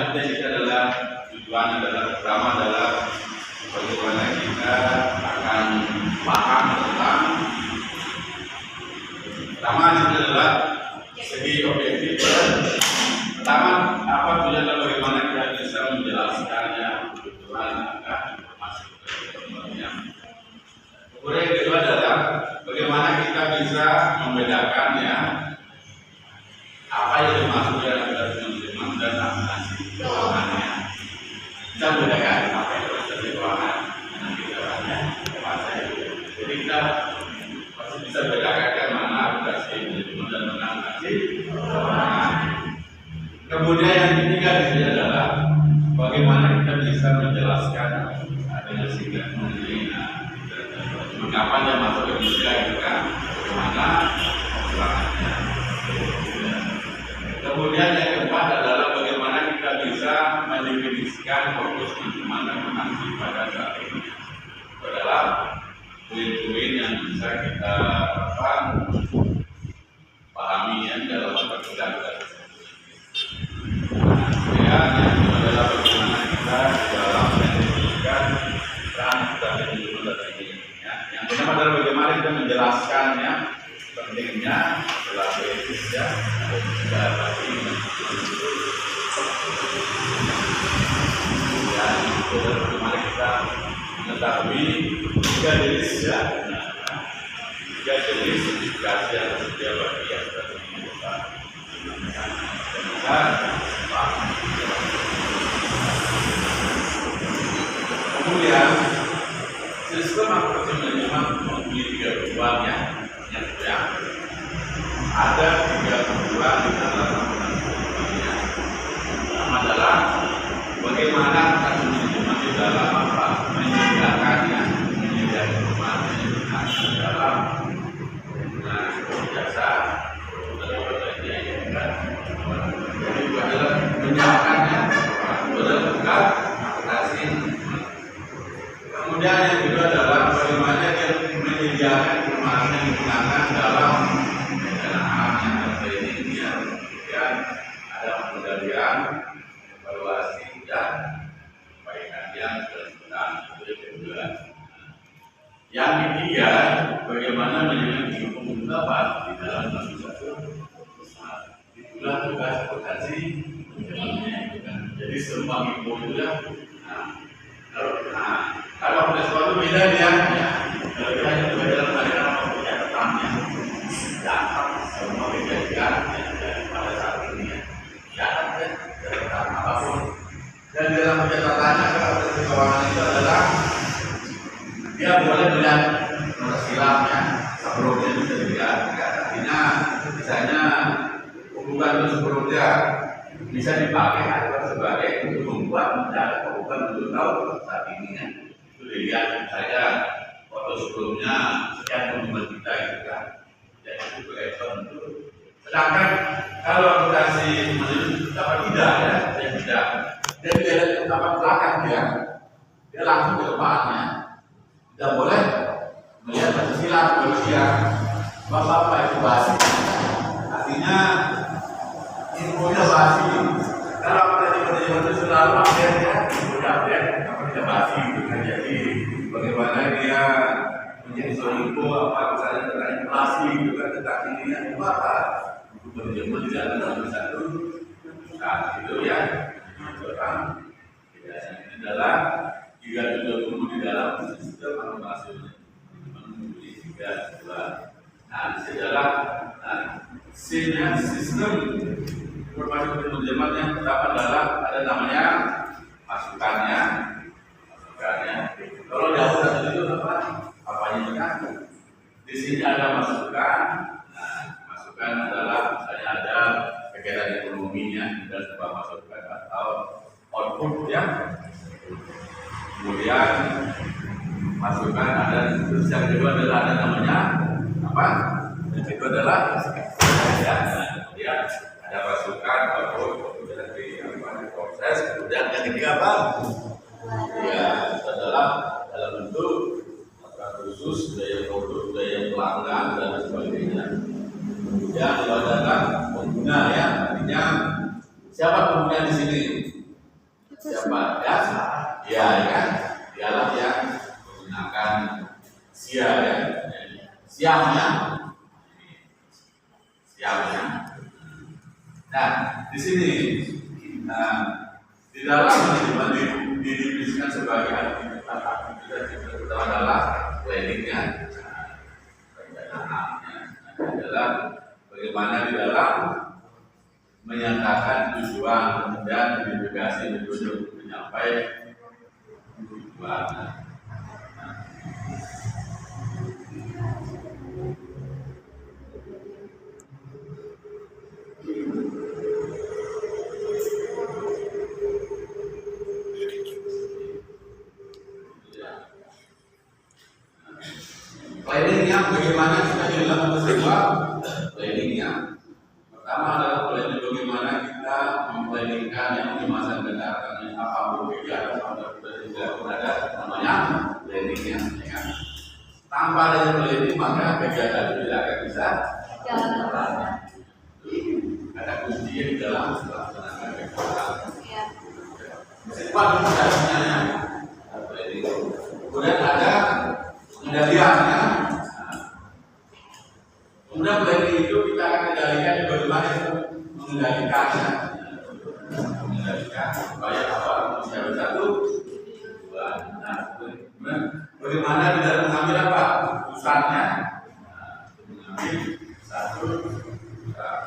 selanjutnya itu adalah tujuan adalah pertama adalah bagaimana kita akan paham tentang pertama itu adalah segi objektif. Pertama apa tujuannya, bagaimana kita bisa menjelaskannya kebutuhan akan informasi tersebutnya. Kemudian yang kedua adalah bagaimana kita bisa membedakannya apa yang dimaksud dengan manajemen dan akuntansi keuangannya. Kita bedakan apa itu akuntansi keuangan dan kita banyak bahasa itu. Jadi kita pasti bisa bedakan mana akuntansi manajemen dan mana akuntansi keuangan. Kemudian yang ketiga di sini adalah bagaimana kita bisa menjelaskan dengan singkat mengenai mengapa dia masuk ke Indonesia itu kan, bagaimana keuangannya. Kemudian yang keempat adalah bagaimana kita bisa mendefinisikan fokus manajemen dan akuntansi pada saat ini. Itu adalah poin-poin yang bisa kita pahami ya dalam perbedaan tersebut. Kemudian yang kedua adalah bagaimana kita dalam mendefinisikan peran dan manajemen data ini. Yang pertama adalah bagaimana kita menjelaskannya pentingnya adalah etis ya, dan bagaimana kita mengetahui tiga jenis ya, tiga jenis sertifikasi yang tersedia bagi yang terlibat. Kemudian sistem akuntansi manajemen memiliki tiga tujuan ya. Yang ada tiga tujuan di dalam akuntansi manajemennya. Pertama adalah bagaimana akuntansi manajemen di dalam menyediakannya, menyediakan informasi dalam jasa jadi itu adalah menyiapkannya, itu adalah bukan akuntansi. Kemudian yang kedua adalah bagaimana dia menyediakan informasi yang digunakan dalam perencanaan yang ada ini ya. Kemudian ada pengendalian, evaluasi dan perbaikan yang berkenan itu kedua. Yang ketiga, bagaimana menyediakan pengungkapan di dalam satu itulah tugas akuntansi manajemennya itu kan. Jadi semua info itu ya. Kalau ada sesuatu beda dia, ya. Kalau kita hanya belajar belajar punya catatannya, catat semua beda dia pada saat ini ya. Catat catatan apapun. Dan dalam catatannya kalau keuangan itu adalah dia boleh melihat nomor silapnya sebelumnya bisa dilihat. Artinya misalnya hubungan itu sebelumnya bisa dipakai atau sebagai untuk membuat mencatat hubungan untuk tahu saat ini ya. Itu dilihat saja foto sebelumnya sekian hubungan kita itu kan. Jadi itu sebagai contoh. Sedangkan kalau akuntansi dapat tidak ya, dia tidak. Dia tidak dapat belakang dia langsung ke depannya. Tidak boleh melihat silap manusia. Bapak-bapak itu basi. Artinya infonya basi. Kalau kita itu selalu update ya, sudah update, apa tidak basi gitu kan. Jadi bagaimana dia menjadi sebuah info apa misalnya tentang inflasi gitu kan, tentang ini yang apa manajemen tidak ada dalam satu saat itu ya. Orang tidak ini adalah juga tumbuh di dalam sistem akuntansi menjadi tiga bulan. Nah, ini adalah sistem informasi manajemen yang pertama adalah ada namanya masukannya. Kalau dahulu itu apa? Apanya itu kan? Di sini ada masukan. Nah, masukan adalah misalnya ada kegiatan ekonominya dan sebuah masukan atau output ya. Kemudian masukan ada, terus yang kedua adalah ada namanya apa? Yang kedua adalah ya, kemudian ada masukan output, kemudian dari proses, kemudian yang ketiga apa? Ya, itu adalah dalam bentuk khusus daya produk, daya pelanggan dan sebagainya. Kemudian itu adalah pengguna ya, artinya siapa pengguna di sini? siapa? Ya kan? Dialah yang menggunakan sia ya, siamnya. Nah, di sini di dalam didefinisikan sebagai aktivitas itu adalah planningnya, perencanaannya adalah bagaimana di dalam menyatakan tujuan dan identifikasi untuk mencapai tujuan. Planningnya bagaimana kita dalam sebuah planningnya. Pertama adalah planning bagaimana kita memplanningkan yang di masa mendatang apa kegiatan atau tidak ada namanya planningnya. Ya. Tanpa adanya planning maka kegiatan itu tidak akan bisa jalan. Ada kunci di dalam melaksanakan kegiatan. Meskipun dasarnya planning. Kemudian ada pengendaliannya. Kemudian planning itu kita akan kendalikan bagaimana itu mengendalikannya. Mengendalikan supaya apa? Mencapai satu tujuan. Nah, bagaimana di dalam mengambil apa? Keputusannya. Mengambil satu tujuan.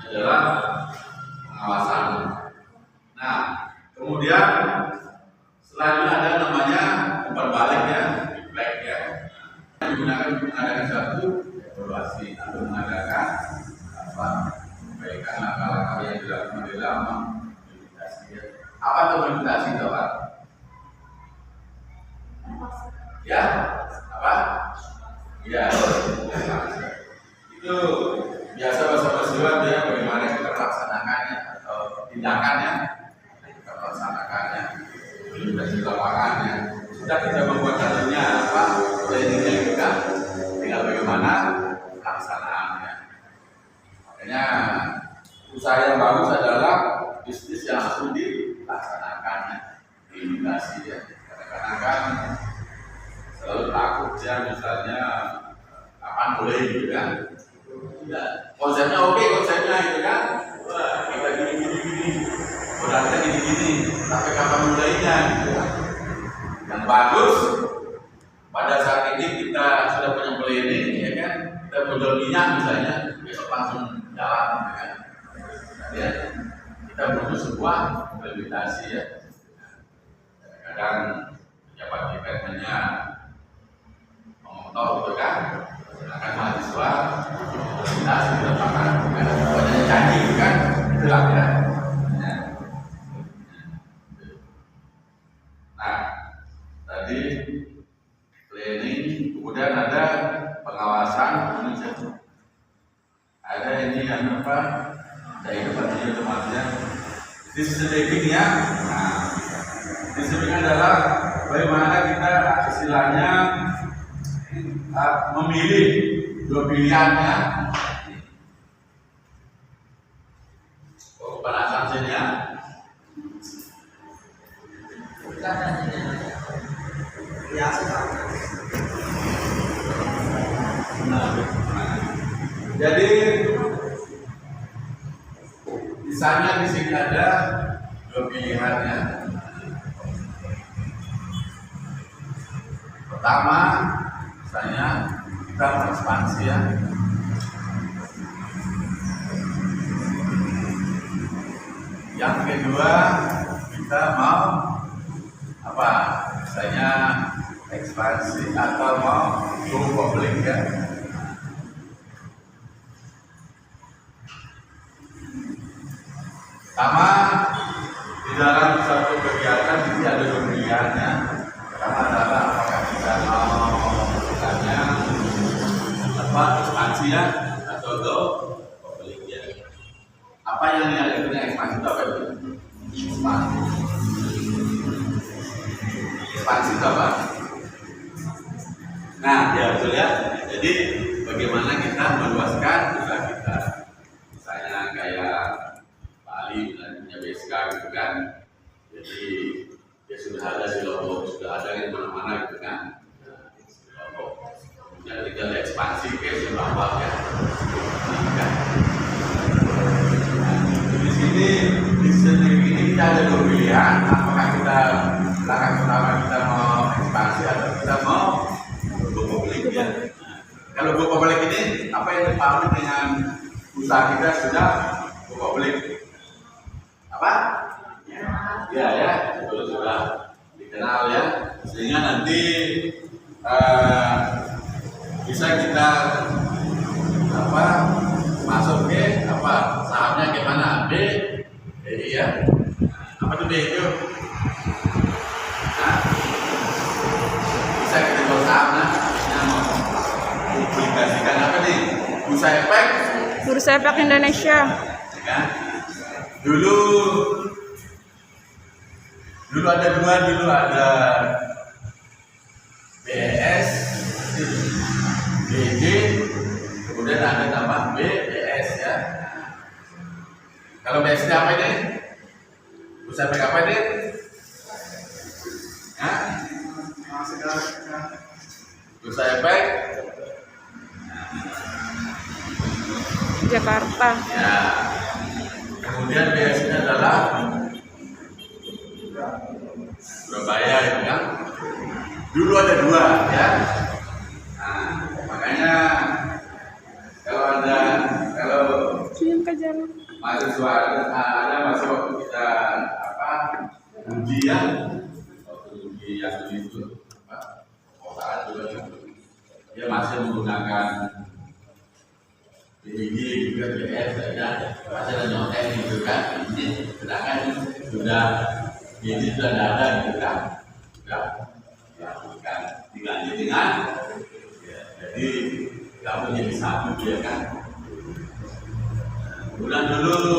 Adalah pengawasan. Nah, kemudian selanjutnya ada namanya umpan balik ya, feedback ya. Digunakan untuk mengadakan satu evaluasi atau mengadakan apa perbaikan langkah-langkah yang dilakukan di dalam implementasi. Apa itu implementasi itu Pak? Ya, apa? Ya, itu biasa bahasa dia bagaimana kita melaksanakannya atau tindakannya kita melaksanakannya di lapangannya. Sudah kita membuat hasilnya apa? Planningnya juga tinggal bagaimana pelaksanaannya. Makanya usaha yang bagus adalah bisnis yang langsung dilaksanakannya, diimitasi ya. Kadang-kadang kan selalu takut ya, misalnya kapan boleh gitu kan. Ya, konsepnya oke, konsepnya itu kan. Wah, kita gini, berarti gini, tapi kapan mulainya gitu kan. Yang bagus pada saat ini kita sudah punya planning ya kan, kita bocor minyak misalnya, besok langsung jalan gitu kan. Ya, kita butuh sebuah implementasi ya. Kadang pejabat kita hanya ngomong gitu kan, sedangkan mahasiswa implementasi di lapangan, banyak janji kan, itulah ya. Nah, tadi planning, kemudian ada pengawasan, ada ini yang apa? Dari depannya otomatisnya decision ya. Nah, decision adalah bagaimana kita istilahnya memilih dua pilihannya. Oh, kepanasan sini ya. Nah, jadi misalnya di sini ada dua pilihannya. Pertama, misalnya kita ekspansi ya. Yang kedua, kita mau apa? Misalnya ekspansi atau mau go public ya. Sama di dalam satu kegiatan ini ada pilihannya. Pertama adalah apakah kita mau melakukannya apa ekspansi ya atau go public ya. Apa yang dilakukan ekspansi itu apa itu? Ekspansi itu apa? Nah, ya betul ya. Jadi bagaimana kita meluaskan usaha kita. Misalnya kayak kita ada dua pilihan, apakah kita langkah pertama kita mau ekspansi atau kita mau go public ya. Kalau go public ini apa yang dipahami dengan usaha kita sudah go public? Apa? Ya, betul, sudah dikenal ya, sehingga nanti bisa kita masuk ke sahamnya ke mana? B, BI ya. Apa tuh B itu? Nah, bisa kita jual saham publikasikan apa nih? Bursa Efek Indonesia. Ya kan? Dulu ada dua, ada BES, BG, kemudian ada nama BES ya. Kalau BES ini apa ini? Bursa Efek apa ini? Bursa Efek Jakarta. ya. Kemudian BES ini adalah Surabaya itu kan. Dulu ada dua ya. Nah, makanya kalau mahasiswa ada masa waktu kita ujian, itu kotaan juga dia masih menggunakan BIG juga BS saja, masih ada nyontek gitu kan. Ini sedangkan sudah ini sudah ada gitu kan, sudah dilakukan diganti dengan ya, jadi kamu jadi satu dia kan. Bulan dulu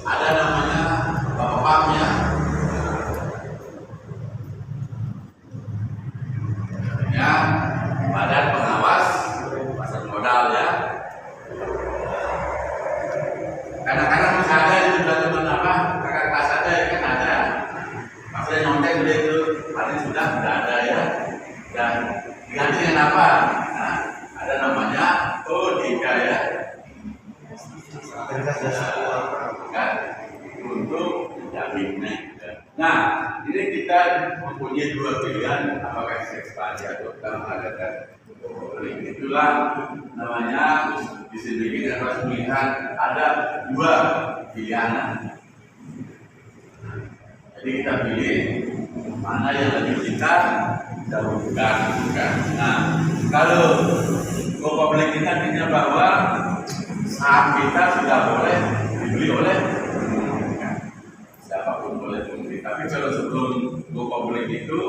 ada namanya Bapak ya, ya Badan Pengawas Pasar Modal ya. Kadang-kadang masih ada itu teman kakak kelas ada ya kan ada. Maksudnya nyontek udah itu paling sudah ada ya. Dan diganti dengan apa? Nah, ada namanya ODK ya. Kan untuk menjaminnya. Nah, ini kita mempunyai dua pilihan, apakah ekspansi atau kita mengadakan publik. Itulah namanya di sini kita harus melihat ada dua pilihan. Jadi kita pilih mana yang lebih kita dahulukan. Nah, kalau go public kita artinya bahwa saham kita sudah boleh dibeli oleh siapapun boleh membeli. Tapi kalau sebelum go public itu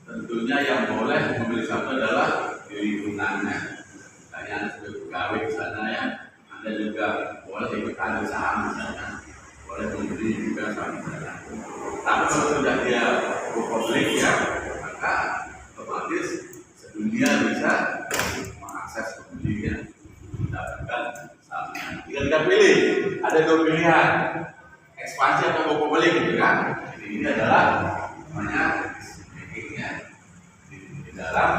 tentunya yang boleh membeli saham adalah di lingkungannya. Misalnya sebagai pegawai di sana ya, Anda juga boleh ikutan saham misalnya, boleh membeli juga saham sana. Tapi kalau sudah dia go public ya, maka otomatis sedunia bisa mengakses pembelinya, mendapatkan sahamnya. Kita pilih, ada dua pilihan, ekspansi atau go public gitu kan. Jadi ini adalah namanya speakingnya di dalam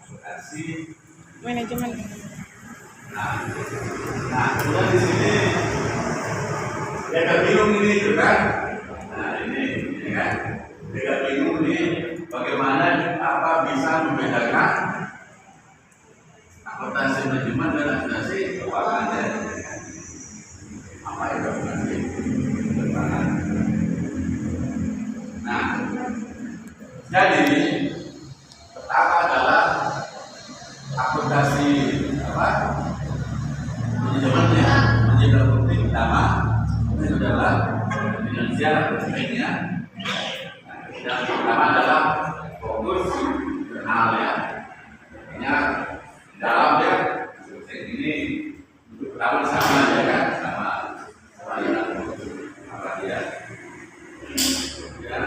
aplikasi Manajemen. Nah, kemudian di sini dia agak bingung ini gitu kan. Nah ini kan, dia agak bingung nih bagaimana bisa membedakan akuntansi manajemen dan akuntansi keuangan. Apa itu akuntansi keuangan? Nah, jadi pertama adalah akuntansi manajemennya, manajemen penting pertama itu adalah finansial pentingnya. Yang pertama adalah fokus internal ya, artinya dalam ya. Ini untuk pertama sama ya kan, sama apa dia. Dan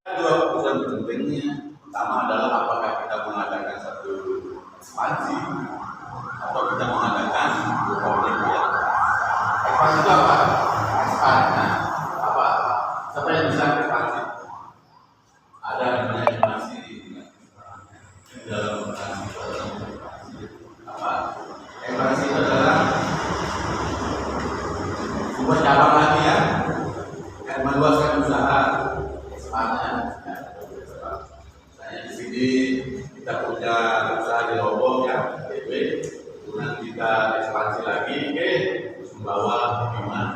dua keputusan pentingnya, pertama adalah apakah kita mengadakan satu ekspansi atau kita mengadakan publik ya. Ekspansi itu apa? Ekspansi apa? Siapa yang bisa ekspansi? Ada namanya ekspansi dalam apa? Ekspansi itu adalah depannya. Misalnya di sini kita punya usaha di Lombok ya, BTW. Kemudian kita ekspansi lagi ke membawa iman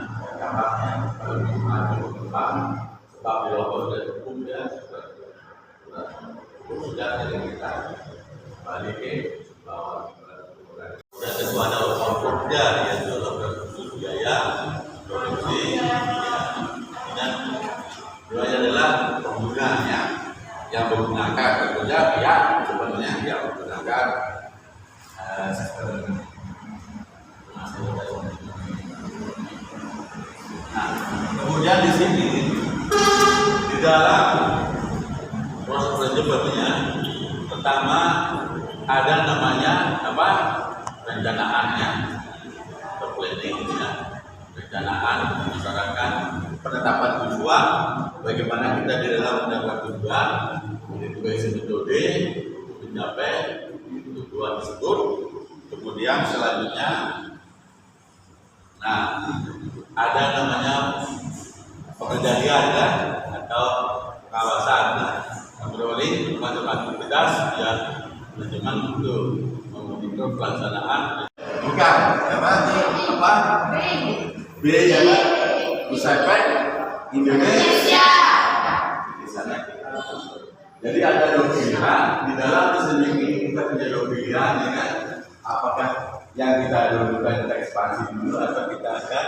kamarnya lebih maju berkembang. Sebab di Lombok sudah cukup ya, sudah jadi kita balik ke bawah. Dan tentu ada outputnya ya, dalam bentuk biaya produksi dan kedua adalah penggunanya yang menggunakan tentunya pihak sebenarnya yang menggunakan sistem. Nah, kemudian di sini di dalam proses manajemennya pertama ada namanya apa? Perencanaannya atau planningnya, perencanaan berdasarkan penetapan tujuan, bagaimana kita di dalam mendapat tujuan, itu metode mencapai tujuan tersebut. Kemudian selanjutnya, nah ada namanya pengendalian ya, atau kawasan. Berarti macam aktivitas yang manajemen untuk memonitor pelaksanaan. Bukan, apa? B ya, Bursa Efek Indonesia. Di sana. Jadi ada dua pilihan di dalam sendiri, kita punya dua pilihan, ya kan? Apakah yang kita dulukan kita ekspansi dulu atau kita akan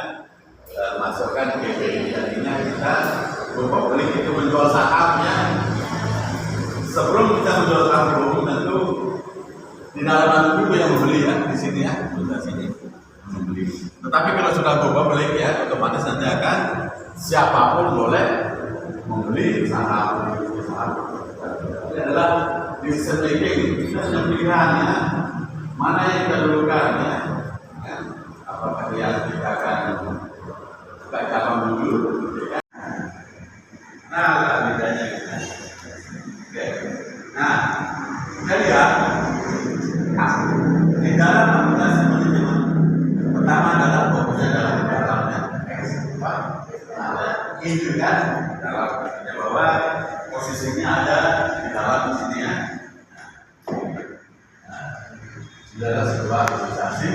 masukkan ke BI. Artinya kita pemilik itu menjual sahamnya. Sebelum kita menjual saham tentu di dalam juga yang membeli ya di sini ya, di sini membeli. Tetapi kalau sudah pemilik ya, otomatis nanti akan siapapun boleh membeli saham. Ini adalah decision making, kita punya pilihannya mana yang kita dulukan ya. Apakah yang kita akan buka cabang dulu? Ya. Nah, bedanya kita. Oke. Nah, kita lihat di dalam aplikasi manajemen pertama adalah fokusnya dalamnya ini kan dalam bahwa posisinya ada di dalam sini ya. Adalah sebuah organisasi,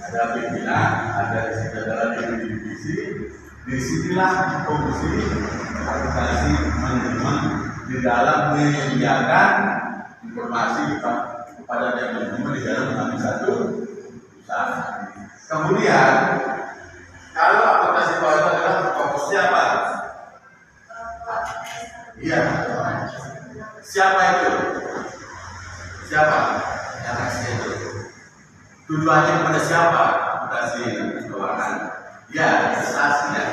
ada pimpinan, ada di sini adalah divisi. Disinilah fungsi aplikasi manajemen di dalam menyediakan informasi kepada yang manajemen di dalam mengambil satu usaha. Kemudian kalau aplikasi itu adalah fokusnya apa? Iya. Siapa itu? Siapa? Yang aksi itu. Tujuannya kepada siapa? Aplikasi keuangan. Ya, investasi ya.